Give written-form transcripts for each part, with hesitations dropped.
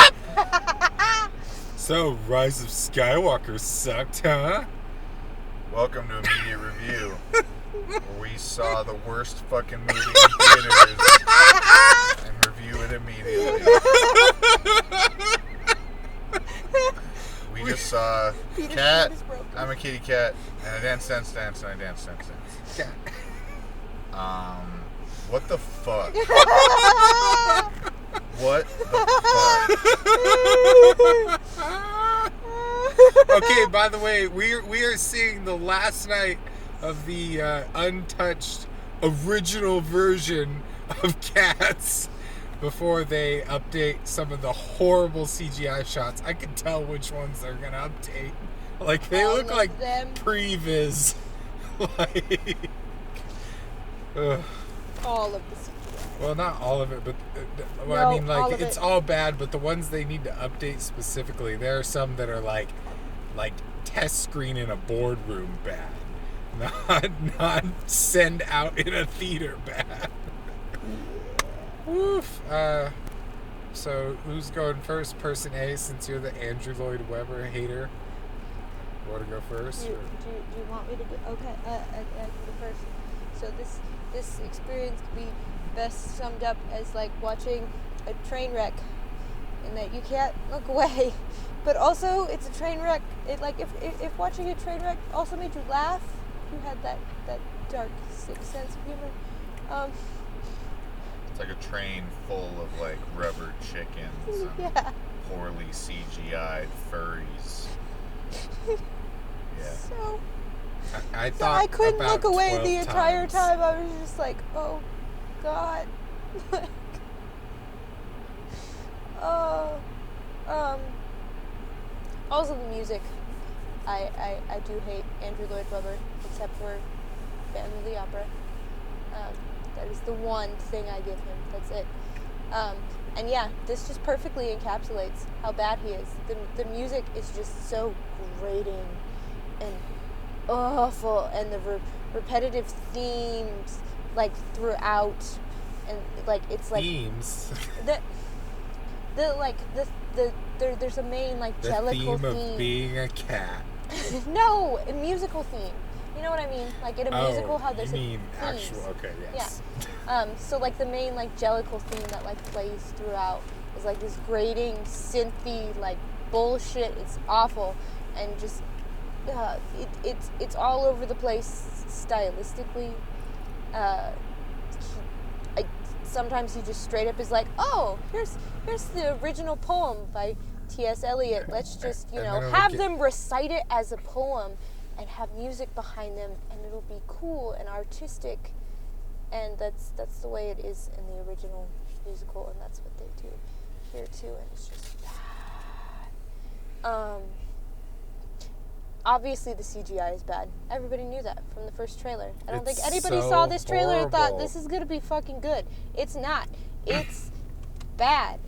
Stop! So, Rise of Skywalker sucked, huh? Welcome to Immediate Review, where we saw the worst fucking movie in theaters and review it immediately. We just saw Cat, I'm a kitty cat, and a dance, and I dance. Cat. What the fuck? What the fuck? Okay, by the way, we are seeing the last night of the untouched original version of Cats before they update some of the horrible CGI shots. I can tell which ones they're gonna update. Like, they All look of like them. previs. Like, ugh. All of the CGI. Well, not all of it, but No, I mean, all like, of it's it. all bad. But the ones they need to update specifically, there are some that are like test screen in a boardroom bad, not send out in a theater bad. Woof. So who's going first? Person A, since you're the Andrew Lloyd Webber hater. You want to go first? Do you want me to go? Okay, I can go first. So this experience could be best summed up as like watching a train wreck, in that you can't look away, but also it's a train wreck. It like if watching a train wreck also made you laugh, you had that dark, sick sense of humor. It's like a train full of like rubber chickens and Yeah. poorly CGI'd furries. Yeah. So I So thought I couldn't about look away 12 the entire times. time. I was just like, oh, God. Also the music. I do hate Andrew Lloyd Webber, except for Phantom of the Opera. That is the one thing I give him. That's it. And yeah, this just perfectly encapsulates how bad he is. The music is just so grating and awful, and the repetitive themes like throughout, and like it's like Themes. There's a main like The jellicle theme of being a cat. No, a musical theme. You know what I mean? Like in a musical, how you there's mean themes. actual? Okay, yes. Yeah. So like the main like jellicle theme that like plays throughout is like this grating synthy like bullshit. It's awful, and just it's all over the place stylistically. Sometimes he just straight up is like, oh, here's the original poem by T.S. Eliot. Let's just And then it'll have get- them recite it as a poem and have music behind them, and it'll be cool and artistic. And that's the way it is in the original musical, and that's what they do here too, and it's just bad. Obviously the CGI is bad. Everybody knew that from the first trailer. I don't think It's anybody so saw this trailer and thought horrible. this is gonna be fucking good. It's not. It's bad.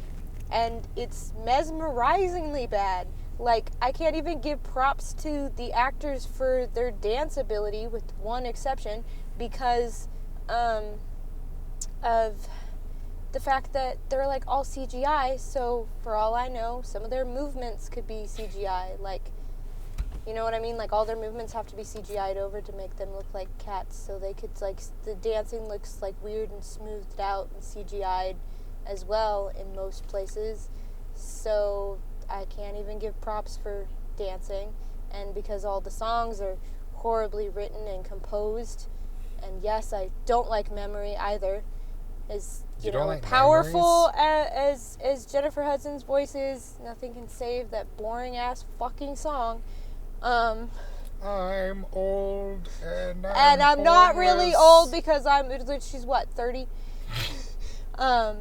And it's mesmerizingly bad. Like, I can't even give props to the actors for their dance ability, with one exception, because of the fact that they're like all CGI, so for all I know, some of their movements could be CGI. Like, you know what I mean? Like, all their movements have to be CGI'd over to make them look like cats, so they could, like, the dancing looks like weird and smoothed out and CGI'd as well in most places. So I can't even give props for dancing, and because all the songs are horribly written and composed, and yes, I don't like Memory either. As You don't like powerful as Jennifer Hudson's voice is, nothing can save that boring ass fucking song. I'm old and I'm not really homeless. old because she's what, 30? I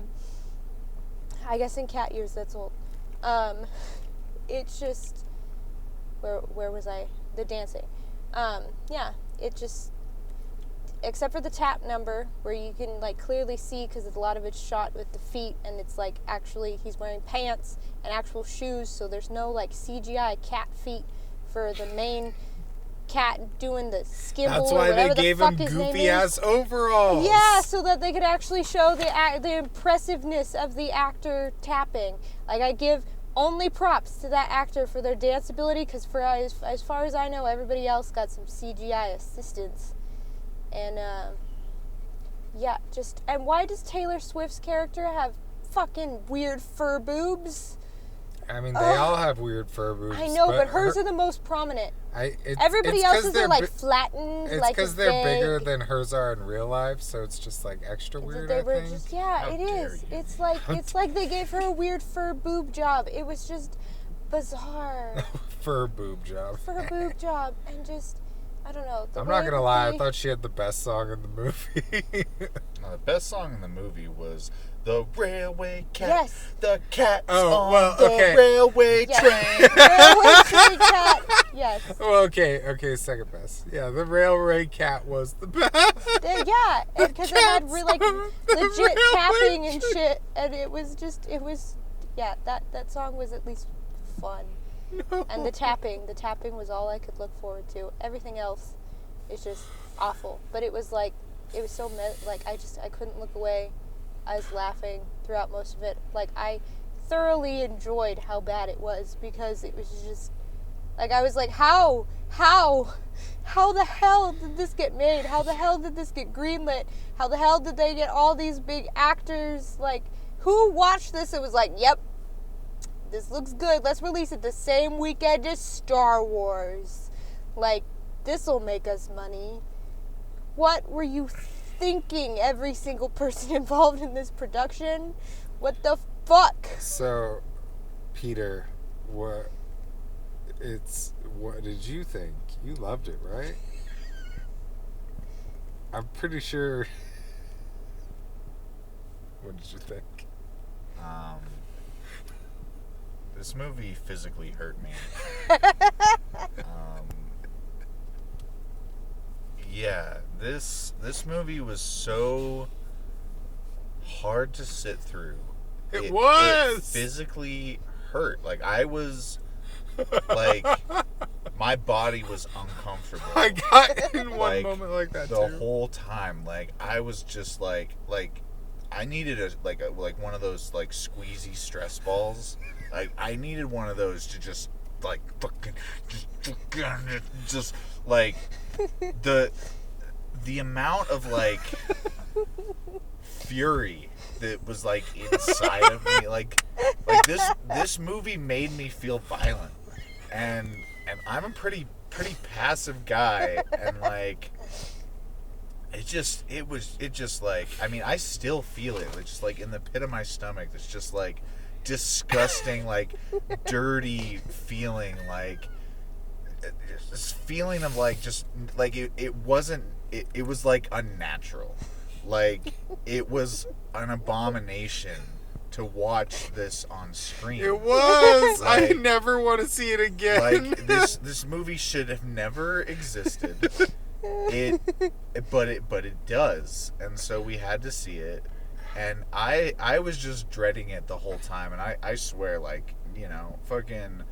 guess in cat years that's old. It's just, where was I? The dancing. Yeah, it just, except for the tap number where you can like clearly see, because a lot of it's shot with the feet, and it's like actually he's wearing pants and actual shoes, so there's no like CGI cat feet for the main cat doing the skimble That's or why whatever they gave the him fuck his name goofy is. ass overalls. Yeah, so that they could actually show the impressiveness of the actor tapping. Like, I give only props to that actor for their dance ability, because for as far as I know, everybody else got some CGI assistance. And yeah, and why does Taylor Swift's character have fucking weird fur boobs? I mean, they all have weird fur boobs. I know, but hers are the most prominent. Everybody else's are like flattened. It's like because they're bigger than hers are in real life, so it's just like extra weird. They I were think. just it is. you. It's like they gave her a weird fur boob job. It was just bizarre. Fur boob job. Fur boob job, and just I don't know. I'm not gonna lie. I thought she had the best song in the movie. No, the best song in the movie was "The Railway Cat." Yes. The cat's Oh, on well, the okay. railway Yes. train. Railway train cat. Yes. Well, okay, second best. Yeah, the railway cat was the best. Yeah, because it had like The legit railway tapping and train. shit, and it was yeah. That song was at least fun. No. And the tapping was all I could look forward to. Everything else is just awful. But it was so I couldn't look away. I was laughing throughout most of it. Like, I thoroughly enjoyed how bad it was, because it was just like, I was like, how the hell did this get made? How the hell did this get greenlit? How the hell did they get all these big actors? Like, who watched this and was like, yep, this looks good, let's release it the same weekend as Star Wars. Like, this'll make us money. What were you thinking, every single person involved in this production? What the fuck? So, Peter, what did you think? You loved it, right? I'm pretty sure. What did you think? This movie physically hurt me. Yeah, this movie was so hard to sit through. It was! It physically hurt. Like, I was like, my body was uncomfortable. I got in one Like, moment like that the too. whole time. Like, I was just like I needed one of those like squeezy stress balls. Like, I needed one of those to just like fucking just like the amount of like fury that was like inside of me, like this movie made me feel violent, and I'm a pretty passive guy, and like it just like, I mean, I still feel it. It's just like in the pit of my stomach. It's just like disgusting, like dirty feeling, like this feeling of like just like it wasn't. It was like unnatural. Like, it was an abomination to watch this on screen. It was. I Like- never want to see it again. Like, this movie should have never existed. But it does, and so we had to see it, and I was just dreading it the whole time, and I swear, like, you know, fucking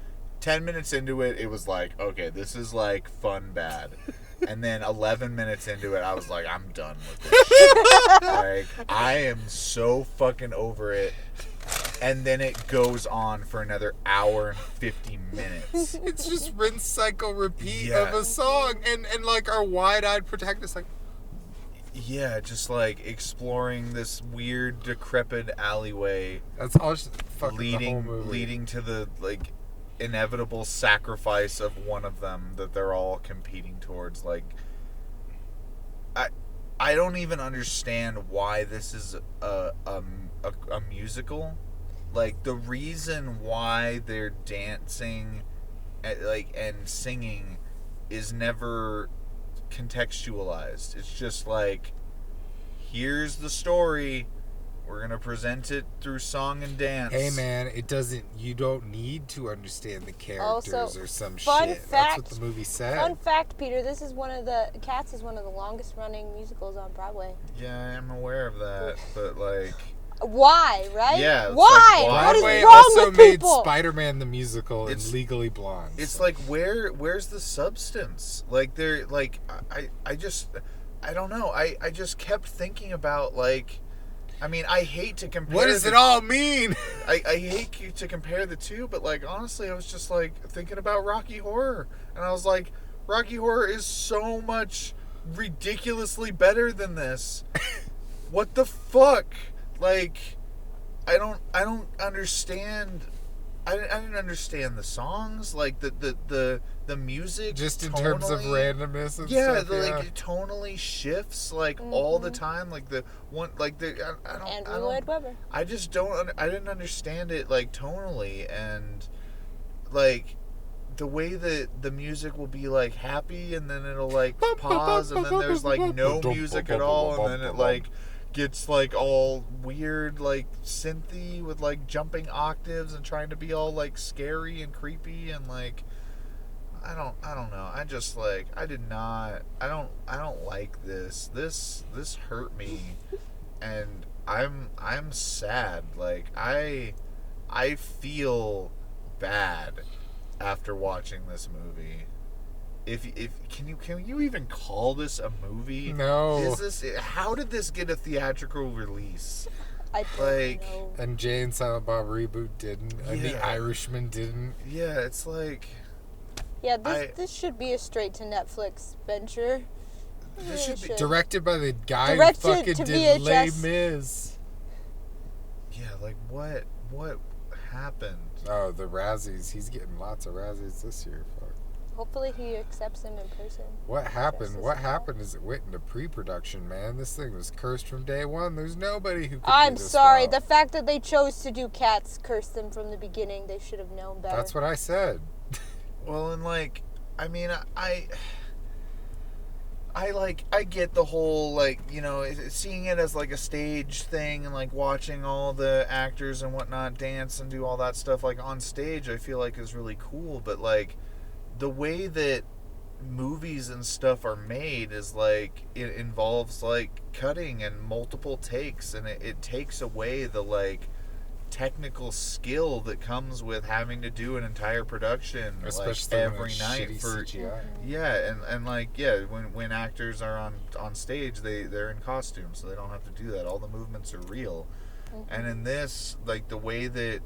10 minutes into it, it was like, okay, this is like fun bad. And then 11 minutes into it, I was like, I'm done with this shit. Like, I am so fucking over it. And then it goes on for another hour and 50 minutes. It's just rinse, cycle, repeat Yeah. of a song, and like our wide-eyed protagonist, like, Yeah, just like exploring this weird, decrepit alleyway, that's all. Just fucking the whole movie. leading to the like inevitable sacrifice of one of them that they're all competing towards. Like, I don't even understand why this is a musical. Like, the reason why they're dancing and singing is never contextualized. It's just like, here's the story, we're gonna present it through song and dance. Hey man, it doesn't. You don't need to understand the characters Also, or some fun shit. fact- That's what the movie said. Fun fact, Peter, this is Cats is one of the longest running musicals on Broadway. Yeah, I'm aware of that, but like, Why, right? Yeah, it's Why? like, why? What is Broadway wrong also with made people? Spider-Man the musical and It's- Legally Blonde. It's so- like where's the substance? Like they're like I just I don't know. I just kept thinking about like I mean I hate to compare. what does it all mean? I hate you to compare the two, but like honestly, I was just like thinking about Rocky Horror, and I was like, Rocky Horror is so much ridiculously better than this. What the fuck? Like, I don't understand. I didn't understand the songs, like the music, Just in terms of tonally. randomness and Yeah, stuff. like it tonally shifts like all the Mhm. time. Like the one, like the I don't. Andrew I don't, Lloyd Webber. I just don't. I didn't understand it like tonally, and like the way that the music will be like happy, and then it'll like pause, and then there's like no music at all, and then it like gets like all weird, like synthy with like jumping octaves and trying to be all like scary and creepy, and like I don't know. I just like I don't like this. This hurt me, and I'm sad. Like I feel bad after watching this movie. If can you even call this a movie? No. Is this how did this get a theatrical release? I don't Like- know. And Jay and Silent Bob reboot didn't, and The Yeah. Irishman didn't. Yeah, it's like Yeah, I- this should be a straight to Netflix venture. this should be Directed by the guy Directed who fucking to did Les VHS. Mis. yeah, like what happened? Oh, the Razzies. He's getting lots of Razzies this year. Fuck. Hopefully he accepts them in person. What happened? Justice What and all. happened is it went into pre-production, man. This thing was cursed from day one. There's nobody who could I'm do this sorry. well. The fact that they chose to do Cats cursed them from the beginning. They should have known better. That's what I said. Well, and like, I mean, I get the whole like, you know, seeing it as like a stage thing and like watching all the actors and whatnot dance and do all that stuff like on stage. I feel like is really cool, but like the way that movies and stuff are made is like it involves like cutting and multiple takes, and it takes away the like technical skill that comes with having to do an entire production Especially like when every it's night shitty for CGI. yeah, and like yeah, when actors are on stage, they're in costume, so they don't have to do that. All the movements are real. And in this, like the way that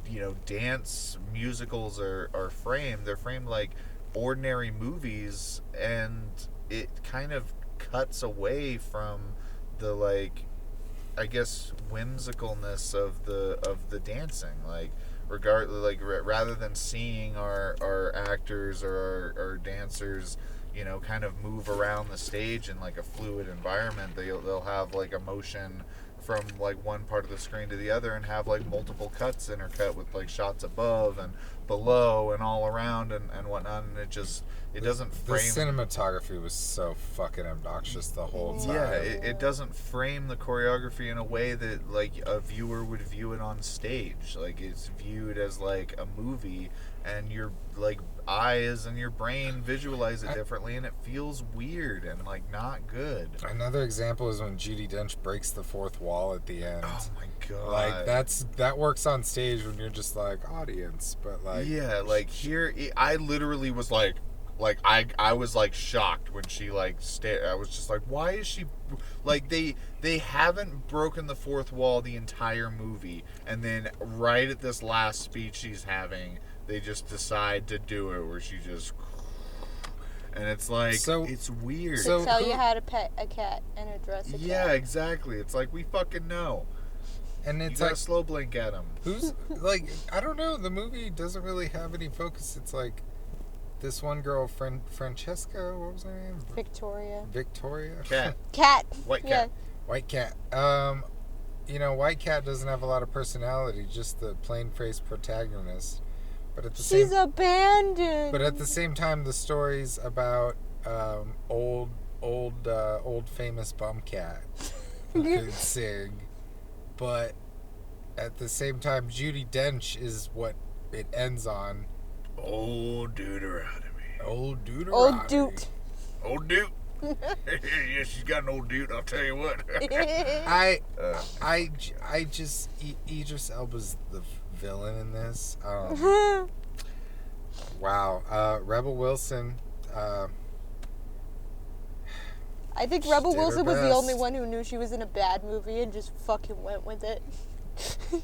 you know, dance musicals are framed, they're framed like ordinary movies, and it kind of cuts away from the like, I guess, whimsicalness of the dancing. Like rather than seeing our actors or our dancers, you know, kind of move around the stage in like a fluid environment, they'll have like a motion from like one part of the screen to the other, and have like multiple cuts intercut with like shots above and below and all around and whatnot, and it doesn't The frame. cinematography was so fucking obnoxious the whole time. Yeah, it doesn't frame the choreography in a way that like a viewer would view it on stage. Like it's viewed as like a movie, and your like eyes and your brain visualize it differently, and it feels weird and like not good. Another example is when Judi Dench breaks the fourth wall at the end. Oh my god! Like that works on stage when you're just like audience, but like yeah, like here I literally was like I was like shocked when she like I was just like, why is she like they haven't broken the fourth wall the entire movie, and then right at this last speech she's having, they just decide to do it where she just, and it's like So- it's weird. so- Tell who- you how to pet a cat and address a cat. yeah, exactly. It's like we fucking know. and You it's gotta like slow blink at him. who's like I don't know. The movie doesn't really have any focus. It's like this one girl, Francesca. What was her name? Victoria. Victoria. Cat, Cat. white Yeah. cat. White Cat. You know, White Cat doesn't have a lot of personality. Just the plain-faced protagonist. But at the She's same abandoned. But at the same time, the story's about old famous bum cat who could sing. But at the same time, Judi Dench is what it ends on. Old Deuteronomy. Old Deuteronomy. Old Duke. Old Duke. Yeah, she's got an old dude. I'll tell you what. I just Idris Elba's the villain in this. Wow. Rebel Wilson. I think Rebel She did her Wilson was the only best. one who knew she was in a bad movie and just fucking went with it.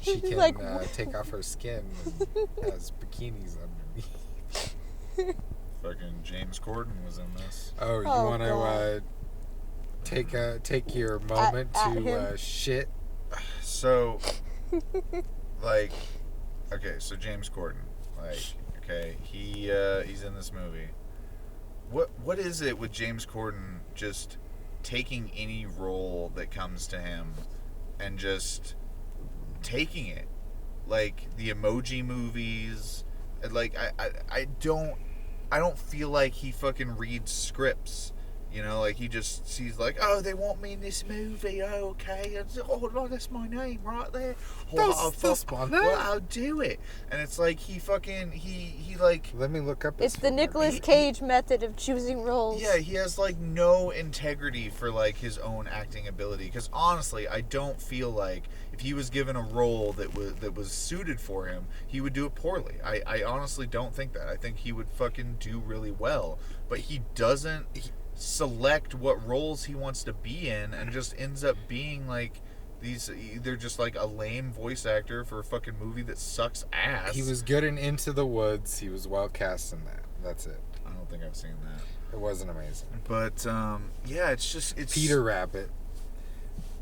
She can Like, take off her skin and has bikinis underneath. Fucking James Corden was in this. Oh, you Oh, want to God. take your moment at to him. shit? So, like, okay, so James Corden, like, okay, he's in this movie. What is it with James Corden just taking any role that comes to him and just taking it? Like the Emoji movies, like I don't feel like he fucking reads scripts. You know, like he just sees like, oh, they want me in this movie. Oh, okay. Oh, that's my name right there. Oh, That's my name. Well, I'll do it. And it's like he like, Let me look up. It's his the filmography. Nicolas Cage method of choosing roles. yeah, he has like no integrity for like his own acting ability. Because honestly, I don't feel like if he was given a role that was suited for him, he would do it poorly. I honestly don't think that. I think he would fucking do really well. But he doesn't select what roles he wants to be in, and just ends up being like these, either just like a lame voice actor for a fucking movie that sucks ass. He was good in Into the Woods. He was well cast in that. That's it. I don't think I've seen that. It wasn't amazing. But yeah, it's Peter Rabbit.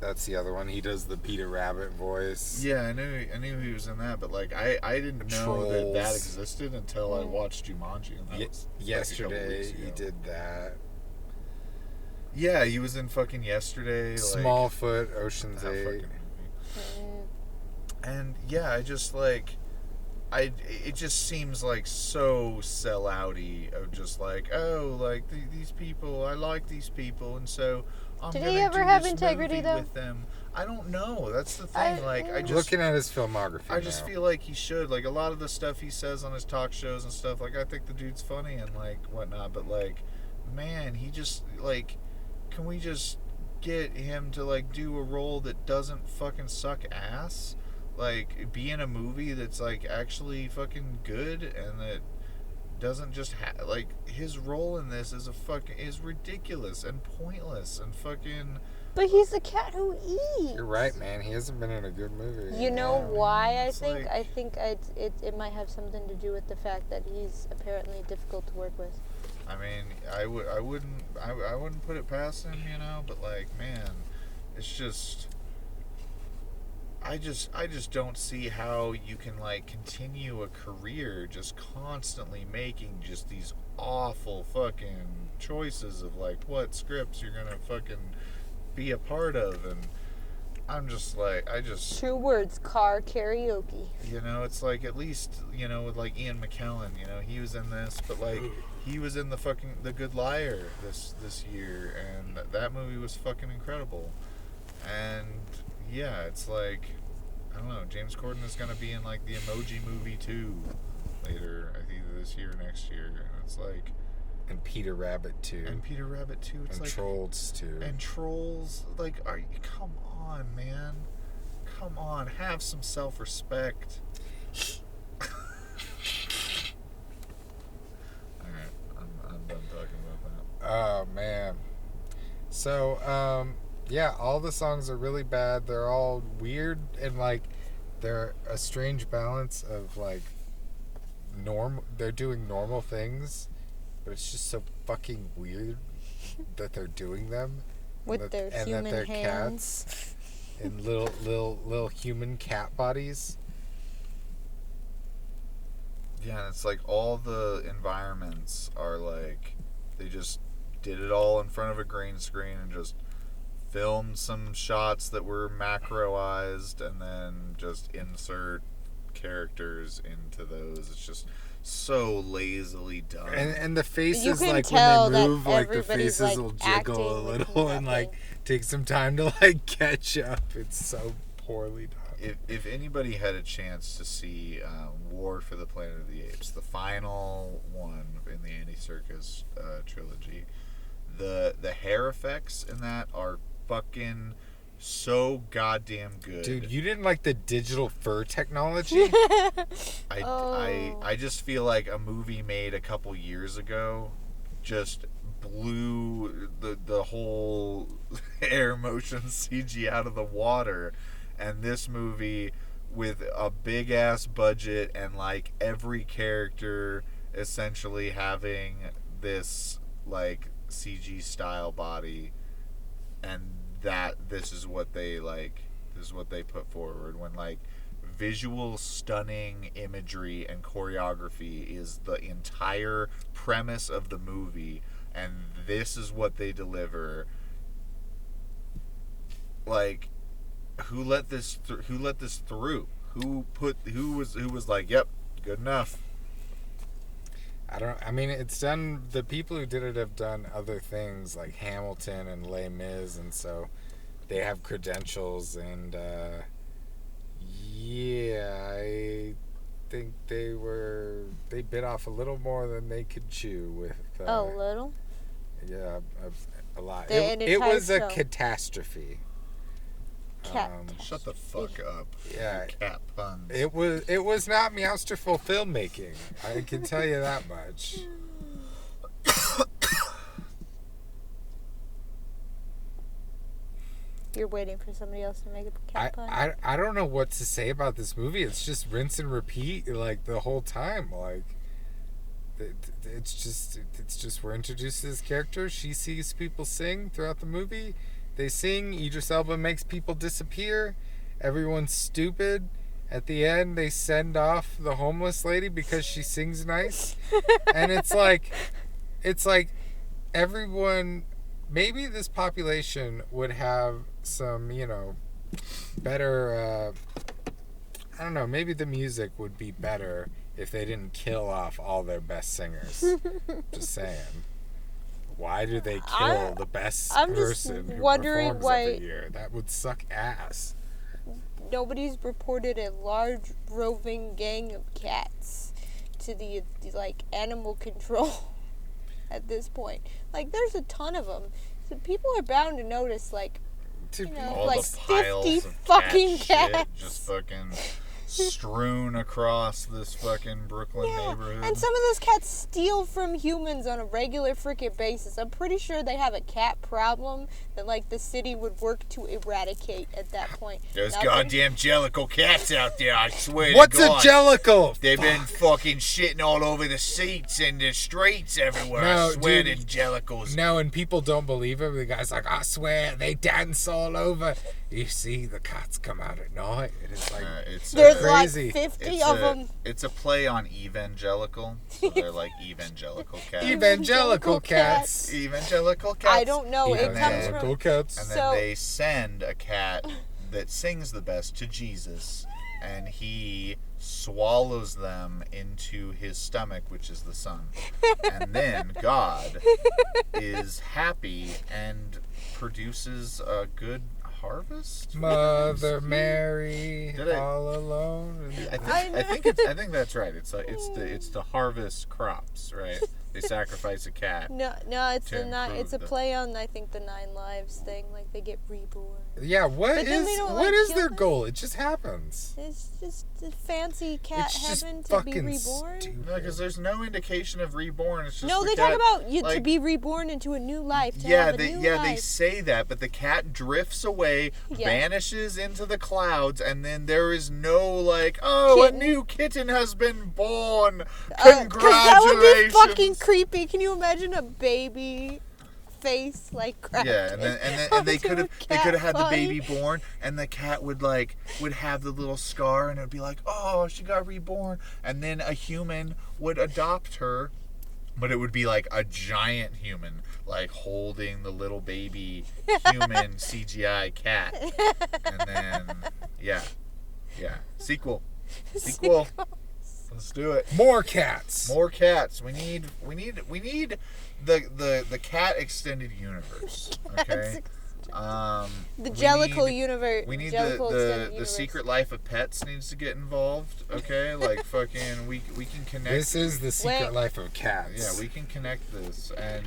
That's the other one. He does the Peter Rabbit voice. Yeah, I knew he was in that, but like I didn't know that Trolls. existed until I watched Jumanji, and that was like, a couple Yesterday, weeks he ago. did that. Yeah, he was in fucking Yesterday. Smallfoot, Like, Ocean's that 8. fucking movie. Mm. And yeah, I just like, it just seems like so sellouty of just like, oh, like these people, I like these people, and so I'm Did gonna he ever do have this integrity, movie though? with them. I don't know. That's the thing. Like, I just Looking at his filmography I just now. feel like he should. Like, a lot of the stuff he says on his talk shows and stuff, like, I think the dude's funny and, like, whatnot, but, like, man, he just, like, can we just get him to, like, do a role that doesn't fucking suck ass? Like, be in a movie that's, like, actually fucking good and that doesn't just like, his role in this is ridiculous and pointless and fucking... But he's a cat who eats. You're right, man. He hasn't been in a good movie. You know Yeah, why I it's think? like- I think it might have something to do with the fact that he's apparently difficult to work with. I mean, I wouldn't put it past him, you know, but like, man, it's just, I just don't see how you can like continue a career just constantly making just these awful fucking choices of like what scripts you're gonna fucking be a part of, and I'm just like, 2 words: car karaoke. you know, it's like, at least, you know, with like Ian McKellen, you know, he was in this, but like he was in The Good Liar this year, and that movie was fucking incredible. And yeah, it's like, I don't know, James Corden is gonna be in like the Emoji Movie 2 later, I think either this year or next year, and it's like, And Peter Rabbit, too. and Peter Rabbit 2, it's And like, Trolls, too. and Trolls, like, come on, man, come on, have some self-respect. Alright, I'm done talking about that. Oh, man. So, yeah, all the songs are really bad. They're all weird and, like, they're a strange balance of, like, they're doing normal things, but it's just so fucking weird that they're doing them. With and their that, and human that they're hands. cats in little human cat bodies. Yeah, and it's like all the environments are like, they just did it all in front of a green screen and just filmed some shots that were macroized and then just insert characters into those. It's just so lazily done. And the faces, can like, tell when that they move, like, the everybody's, faces like, will acting jiggle a with little and, like, nothing. take some time to, like, catch up. It's so poorly done. If anybody had a chance to see War for the Planet of the Apes, the final one in the Andy Serkis trilogy, the hair effects in that are fucking so goddamn good. Dude, you didn't like the digital fur technology? I just feel like a movie made a couple years ago just blew the whole air motion CG out of the water, and this movie with a big ass budget and like every character essentially having this like CG style body, and this is what they put forward when like visual stunning imagery and choreography is the entire premise of the movie, and this is what they deliver. Like, who let this through? Who was like, yep, good enough. I mean, it's done. The people who did it have done other things like Hamilton and Les Mis, and so they have credentials. And yeah, I think they bit off a little more than they could chew with. A little. Yeah, a lot. And It was a so. catastrophe. Shut the fuck up. Yeah. Cat puns. It was not Meowsterful filmmaking. I can tell you that much. You're waiting for somebody else to make a cat pun? I don't know what to say about this movie. It's just rinse and repeat like the whole time. Like it's just we're introduced to this character. She sees people sing throughout the movie. They sing. Idris Elba makes people disappear. Everyone's stupid. At the end, they send off the homeless lady because she sings nice. And it's like everyone. Maybe this population would have some, better. I don't know. Maybe the music would be better if they didn't kill off all their best singers. Just saying. Why do they kill the best person who performs every year? That would suck ass. Nobody's reported a large roving gang of cats to the animal control at this point. Like, there's a ton of them. So people are bound to notice, all like the piles 50 of fucking cat cats. shit just fucking strewn across this fucking Brooklyn neighborhood. And some of those cats steal from humans on a regular freaking basis. I'm pretty sure they have a cat problem that the city would work to eradicate at that point. Those goddamn Jellicle cats out there, I swear What's to God. a Jellicle? They've been fucking shitting all over the seats and the streets everywhere. No, I swear dude. to Jellicles. No, and people don't believe him. The guy's like, I swear, they dance all over. You see the cats come out at night. And it's like, There's crazy. like 50 of them. It's a play on evangelical. So they're like evangelical cats. Evangelical cats. Evangelical cats. I don't know. It comes Evangelical from... cats. And then So- they send a cat that sings the best to Jesus, and he swallows them into his stomach, which is the sun. And then God is happy and produces a good harvest. Mother Mary, Did I- all alone. I think that's right. It's to harvest crops, right? They sacrifice a cat. No, it's to it's a improve play on I think the 9 Lives thing. Like they get reborn. Yeah, what But then they don't, what like, is kill their them? goal? It just happens. It's just a fancy cat It's just heaven to be fucking reborn. stupid. No, because there's no indication of reborn. It's just No, the they cat, talk about you to like- be reborn into a new life. To Yeah, have a they new life. they say that, but the cat drifts away, Yeah. vanishes into the clouds, and then there is no like, oh, Kitten. a new kitten has been born. 'Cause Congratulations! that would be fucking creepy. Can you imagine a baby face cracking? Yeah, and they could have had the body? baby born, and the cat would have the little scar, and it'd be like, oh, she got reborn, and then a human would adopt her, but it would be like a giant human, holding the little baby human CGI cat, and then yeah, sequel. Let's do it. More cats. More cats. We need the cat extended universe. Okay. The Jellicle universe. We need Jellicle extended the universe. Secret Life of Pets needs to get involved. Okay, fucking we can connect. This is the secret Wait. life of cats. Yeah, we can connect this, and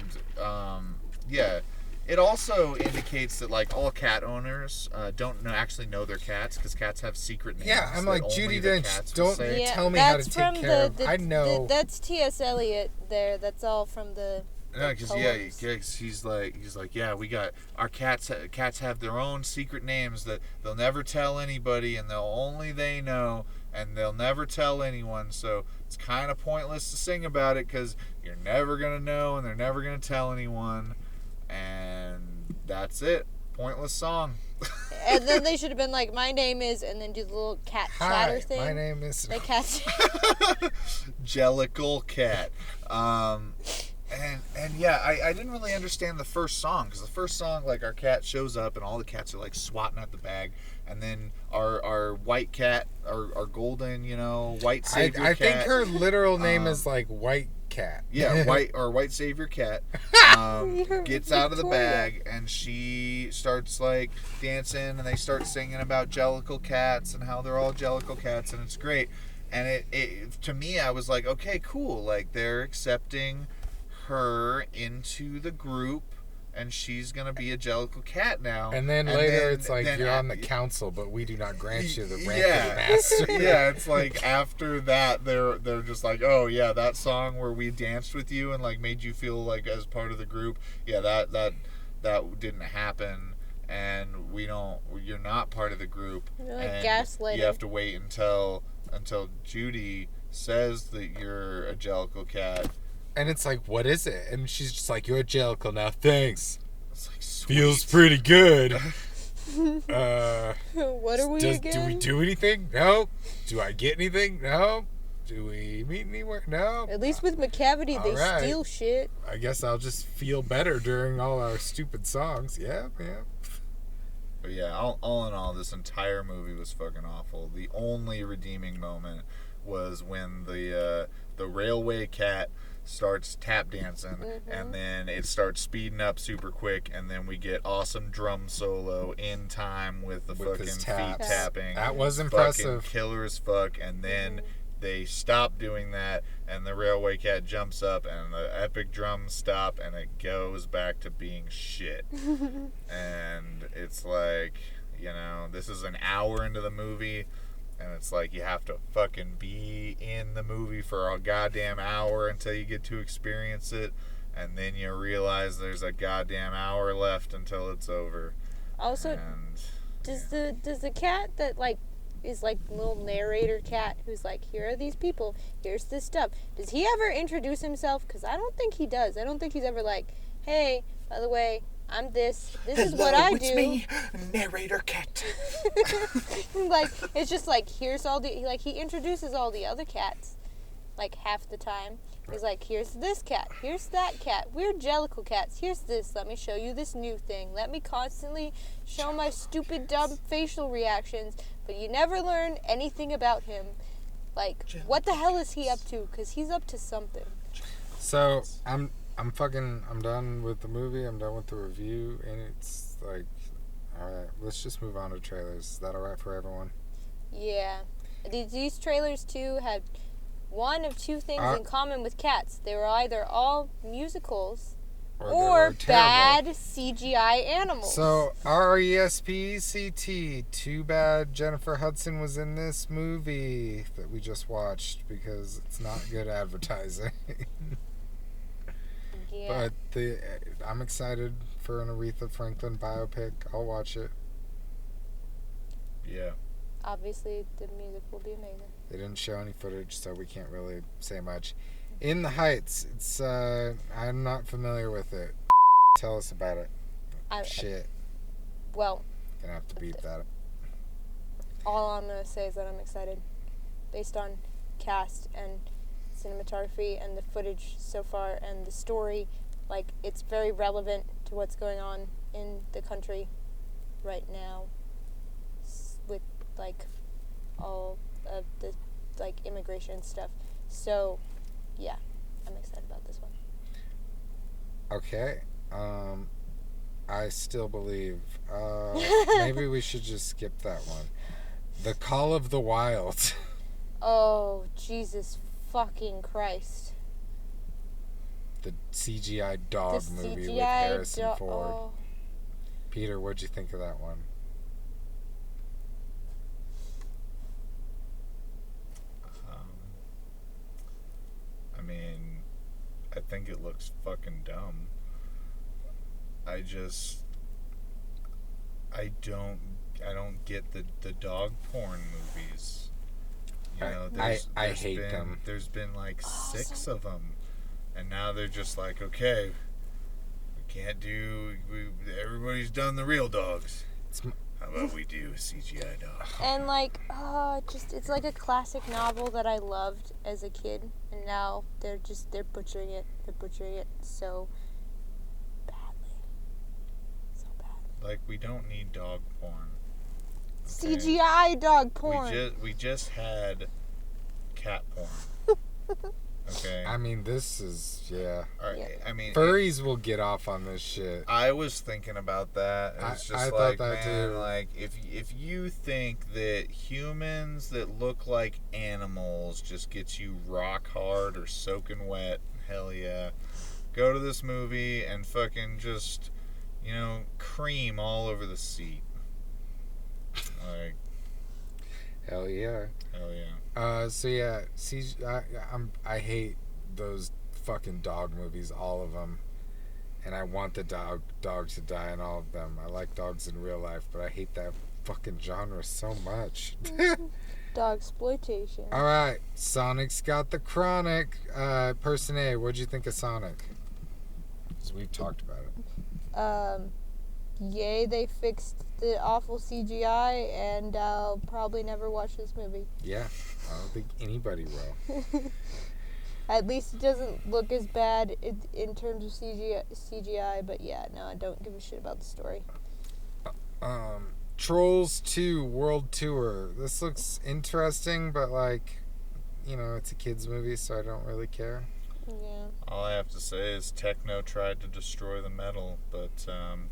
Yeah. It also indicates that like all cat owners don't actually know their cats because cats have secret names. Yeah, I'm that like, only Judi the Dench, cats will don't say. tell me how to that's take from care of. I know. that's T.S. Eliot there. That's all from the No, poems. because he's like, yeah, we got our cats. Cats have their own secret names that they'll never tell anybody, and only they know, and they'll never tell anyone. So it's kind of pointless to sing about it because you're never gonna know, and they're never gonna tell anyone, and that's it. Pointless song. And then they should have been like, my name is, and then do the little cat chatter Hi, thing. my name is. The cat. Jellicle Cat. And yeah, I didn't really understand the first song because the first song, like, our cat shows up and all the cats are like swatting at the bag, and then our white cat, our golden, white savior I cat. think her literal name is like White Cat. Yeah, white savior cat gets out of the bag and she starts like dancing, and they start singing about Jellicle cats and how they're all Jellicle cats, and it's great. And it to me, I was like, okay, cool, like they're accepting her into the group, and she's gonna be a Jellicle cat now. And then later it's like, you're on the council, but we do not grant you the rank of master. Yeah, it's like after that they're just like, oh yeah, that song where we danced with you and like made you feel like as part of the group, yeah, that didn't happen, and you're not part of the group. You're like and gaslighting. you have to wait until Judi says that you're a Jellicle cat. And it's like, what is it? And she's just like, you're a Jellicle now, thanks. It's like, sweet. Feels pretty good. What are we do again? we do anything? No. Do I get anything? No. Do we meet anywhere? No. At least with McCavity, they Alright. steal shit. I guess I'll just feel better during all our stupid songs. Yeah. But yeah, all in all, this entire movie was fucking awful. The only redeeming moment was when the railway cat starts tap dancing, and then it starts speeding up super quick, and then we get awesome drum solo in time with the With fucking his feet taps. tapping. That was Fucking impressive. killer as fuck, and then they stop doing that, and the railway cat jumps up, and the epic drums stop, and it goes back to being shit. And it's like, this is an hour into the movie, and it's like you have to fucking be in the movie for a goddamn hour until you get to experience it, and then you realize there's a goddamn hour left until it's over. Also, And does the cat that like is like little narrator cat who's like, here are these people, here's this stuff, does he ever introduce himself? Because I don't think he does. I don't think he's ever like, hey, by the way, I'm this is what I it's do. me, narrator cat. Like, it's just like, here's all the, like, he introduces all the other cats, like, half the time. He's like, here's this cat, here's that cat, we're Jellicle cats, here's this, let me show you this new thing, let me constantly show my stupid, dumb facial reactions, but you never learn anything about him. Like, what the hell is he up to? Because he's up to something. So I'm done with the movie. I'm done with the review, and it's like, all right, let's just move on to trailers. Is that all right for everyone? Yeah. These trailers, too, had one of two things in common with cats. They were either all musicals Or or they were bad terrible. CGI animals. So RESPECT. Too bad Jennifer Hudson was in this movie that we just watched because it's not good advertising. yeah. But I'm excited for an Aretha Franklin biopic. I'll watch it. Yeah. Obviously, the music will be amazing. They didn't show any footage, so we can't really say much. In the Heights, it's I'm not familiar with it. Tell us about it. Shit, Well, gonna have to beat that. all I'm going to say is that I'm excited. Based on cast and cinematography and the footage so far and the story, like, it's very relevant to what's going on in the country right now with, like, all of the, like, immigration stuff. So, yeah, I'm excited about this one. Okay. I still believe. Maybe we should just skip that one. The Call of the Wild. Oh, Jesus fucking Christ. the CGI dog The movie with CGI Harrison Ford. oh. Peter, what'd you think of that one? I mean, I think it looks fucking dumb. I don't get the dog porn movies. You know, I hate them. There's been like 6 of them, and now they're just like, okay, we can't do. Everybody's done the real dogs. How about we do a CGI dog? And like, it's like a classic novel that I loved as a kid, and now they're butchering it. They're butchering it so badly, so badly. Like, we don't need dog porn. Okay? CGI dog porn. We just had cat porn. Okay. I mean, this is All right. Yeah. I mean, furries will get off on this shit. I was thinking about that. It's just I like, thought that man, too. like if you think that humans that look like animals just gets you rock hard or soaking wet, hell yeah. Go to this movie and fucking just, cream all over the seat. Like, Hell yeah. hell yeah. So yeah, I hate those fucking dog movies, all of them, and I want the dogs to die in all of them. I like dogs in real life, but I hate that fucking genre so much. Dog exploitation. All right, Sonic's got the chronic. Person A, what'd you think of Sonic? Because we've talked about it. Yay, they fixed the awful CGI, and I'll probably never watch this movie. Yeah, I don't think anybody will. At least it doesn't look as bad in terms of CGI, but yeah, no, I don't give a shit about the story. Trolls 2 World Tour. This looks interesting, but it's a kids movie, so I don't really care. Yeah. All I have to say is Techno tried to destroy the metal, but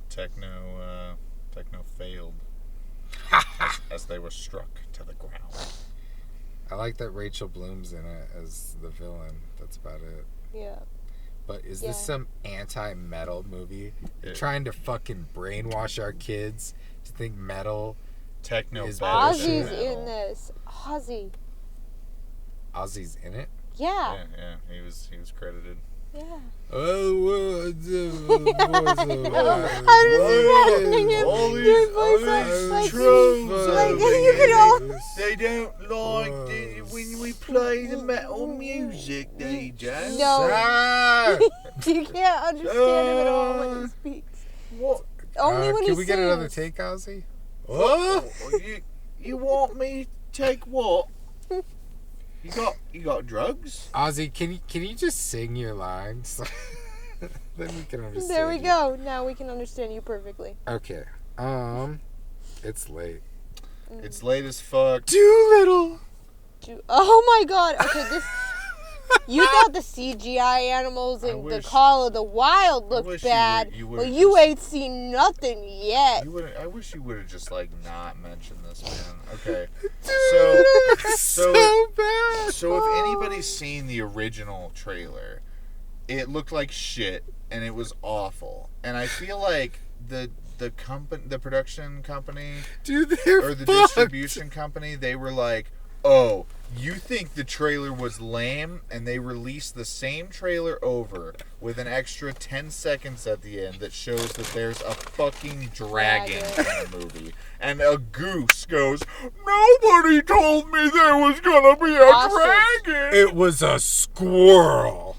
Techno failed as they were struck to the ground. I like that Rachel Bloom's in it as the villain. That's about it. Yeah. But is Yeah. this some anti-metal movie? They're Yeah. trying to fucking brainwash our kids to think metal. Techno Is better than Ozzy's metal. in this. Ozzy. Ozzy's in it? Yeah. Yeah, he was credited. Yeah. Oh, How does he imagine him all doing these voices like trolls like over you could all They don't like when we play the metal music, DJ. No. You can't understand him at all when he speaks. What? Only when he Can we get another sings. take, Ozzy? Oh, you want me to take what? You got drugs? Ozzy, can you just sing your lines? Then we can understand. There we you. go. Now we can understand you perfectly. Okay. It's late. It's late as fuck. Doolittle. Oh my god. Okay, this. You thought the CGI animals I in the wish- Call of the Wild looked wish bad. you Well, would've you just- ain't seen nothing yet. I wish you would have just not mentioned this, man. Okay. So bad. So if anybody's seen the original trailer, it looked like shit and it was awful. And I feel like the production company Dude, they're or the fucked. distribution company, they were like, "Oh, you think the trailer was lame?" And they released the same trailer over with an extra 10 seconds at the end that shows that there's a fucking dragon in the movie. And a goose goes, "Nobody told me there was gonna be a Ostrich. dragon." It was a squirrel.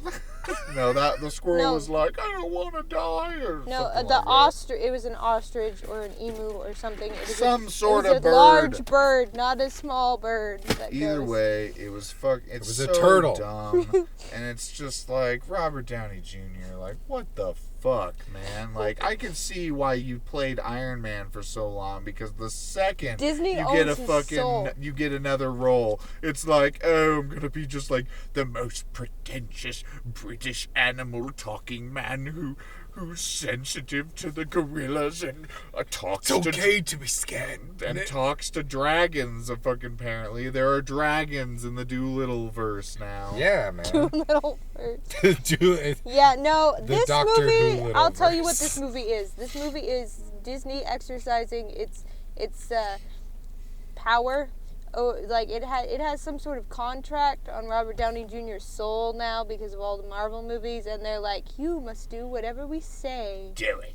No, the squirrel No. was like, "I don't want to die," or No, something the like that. ostrich. It was an ostrich or an emu or something. It was Some sort it was of a bird. large bird, not a small bird. That Either goes. way, it was It's was a so turtle. dumb, and it's just like Robert Downey Jr. Like, what the fuck, man? Like, I can see why you played Iron Man for so long, because the second Disney you get a owns his fucking soul. you get another role, it's like, oh, I'm gonna be just like the most pretentious British animal talking man who who's sensitive to the gorillas and talks It's to okay to be scared. and talks to dragons. Apparently, there are dragons in the Doolittle verse now. Yeah, Too man. little first. Do- Yeah, no, The this Doctor movie, Who I'll tell you what Littleverse. this movie is. This movie is Disney exercising its power. Oh, like it has some sort of contract on Robert Downey Jr.'s soul now because of all the Marvel movies, and they're like, you must do whatever we say. Do it.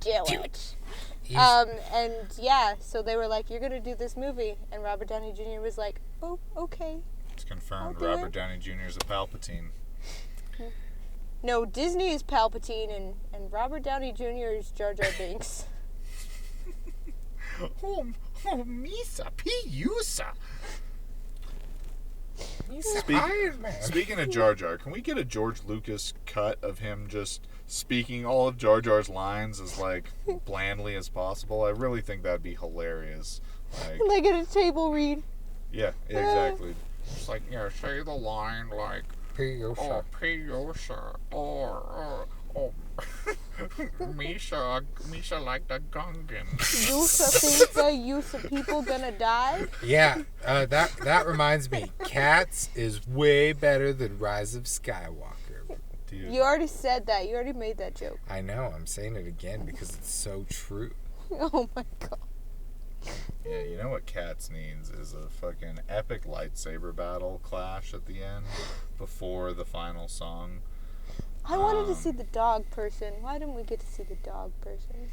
do it. He's- And yeah, so they were like, you're gonna do this movie, and Robert Downey Jr. was like, oh, okay. It's confirmed. I'll do Robert it. Downey Jr. is a Palpatine. No, Disney is Palpatine, and Robert Downey Jr. is Jar Jar Binks. Oh, Misa, Piusa. He's Speak- Iron Man. Speaking of Jar Jar, can we get a George Lucas cut of him just speaking all of Jar Jar's lines as like blandly as possible? I really think that'd be hilarious. Like, Like at a table read. yeah, exactly. Just like, yeah, say the line like, oh, Piusa, or Misha like the Gungan. Yusa thinks the Yusa people gonna die. Yeah, that reminds me. Cats is way better than Rise of Skywalker. Dude. You already said that. You already made that joke. I know. I'm saying it again because it's so true. Oh my god. Yeah, you know what Cats needs is a fucking epic lightsaber battle clash at the end before the final song. I wanted to see the dog person. Why didn't we get to see the dog person?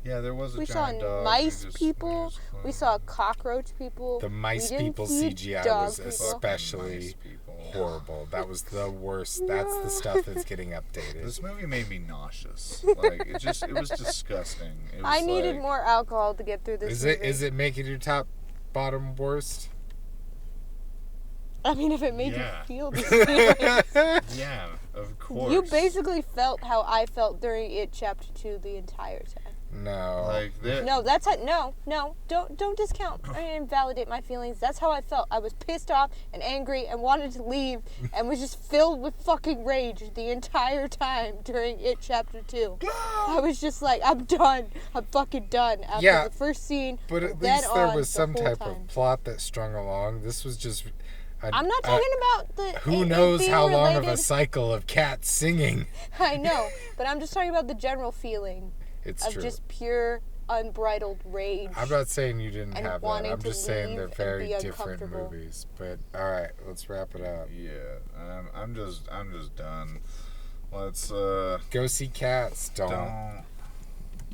Yeah, there was a We saw giant dog. mice who just- people. who just- We saw cockroach people. The mice We didn't people see CGI dog was people. especially Mice people. horrible. That was the worst. That's the stuff that's getting updated. This movie made me nauseous. Like it was disgusting. It was I needed like- more alcohol to get through this Is movie. it making your top bottom worst? I mean, if it made Yeah. you feel these feelings. Yeah, of course. You basically felt how I felt during It Chapter 2 the entire time. No. like that. No, that's how. No, don't discount or invalidate my feelings. That's how I felt. I was pissed off and angry and wanted to leave and was just filled with fucking rage the entire time during It Chapter 2. I was just like, I'm done. I'm fucking done. After Yeah, the first scene, But at then least there on, was the some whole type time. of plot that strung along. This was just. I'm not talking about the. Who it knows being how long of a related- cycle of cats singing? I know, but I'm just talking about the general feeling It's of true. just pure, unbridled rage. I'm not saying you didn't and have that. wanting I'm to just saying leave they're and very be different uncomfortable. movies. But all right, let's wrap it up. Yeah, I'm just done. Let's Go see Cats. Don't. don't